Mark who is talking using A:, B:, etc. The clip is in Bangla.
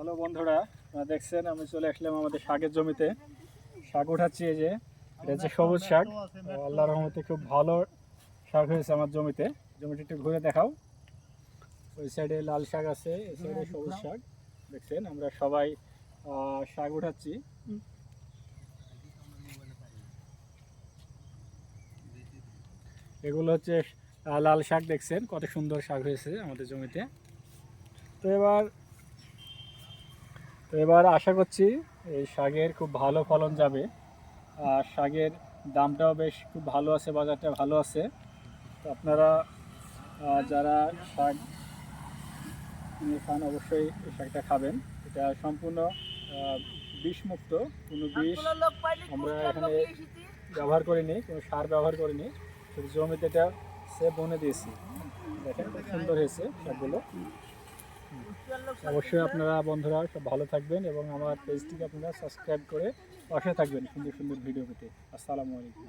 A: হ্যালো বন্ধুরা, দেখছেন আমি চলে আসলাম আমাদের শাকের জমিতে। শাক উঠাচ্ছি। এই যে এটা হচ্ছে সবুজ শাক। আল্লাহর রহমতে খুব ভালো শাক হয়েছে আমার জমিতে। জমিটা একটু ঘুরে দেখাও। ওই সাইডে লাল শাক আছে, এই সাইডে সবুজ শাক। দেখছেন আমরা সবাই শাক উঠাচ্ছি। এগুলো হচ্ছে লাল শাক। দেখছেন কত সুন্দর শাক হয়েছে আমাদের জমিতে। তো এবার আশা করছি এই শাকের খুব ভালো ফলন যাবে। আর শাকের দামটাও বেশ খুব ভালো আছে, বাজারটা ভালো আছে। তো আপনারা যারা শাক কিনে খান অবশ্যই এই শাকটা খাবেন। এটা সম্পূর্ণ বিষমুক্ত, কোনো বিষ আমরা এখানে ব্যবহার করিনি, কোনো সার ব্যবহার করিনি। শুধু জমিতে এটা বনে দিয়েছি। দেখেন খুব সুন্দর হয়েছে শাকগুলো। অবশ্যই আপনারা বন্ধুরা সব ভালো থাকবেন এবং আমার পেজটিকে আপনারা সাবস্ক্রাইব করে পাশে থাকবেন সুন্দর সুন্দর ভিডিও পেতে। আসসালামু আলাইকুম।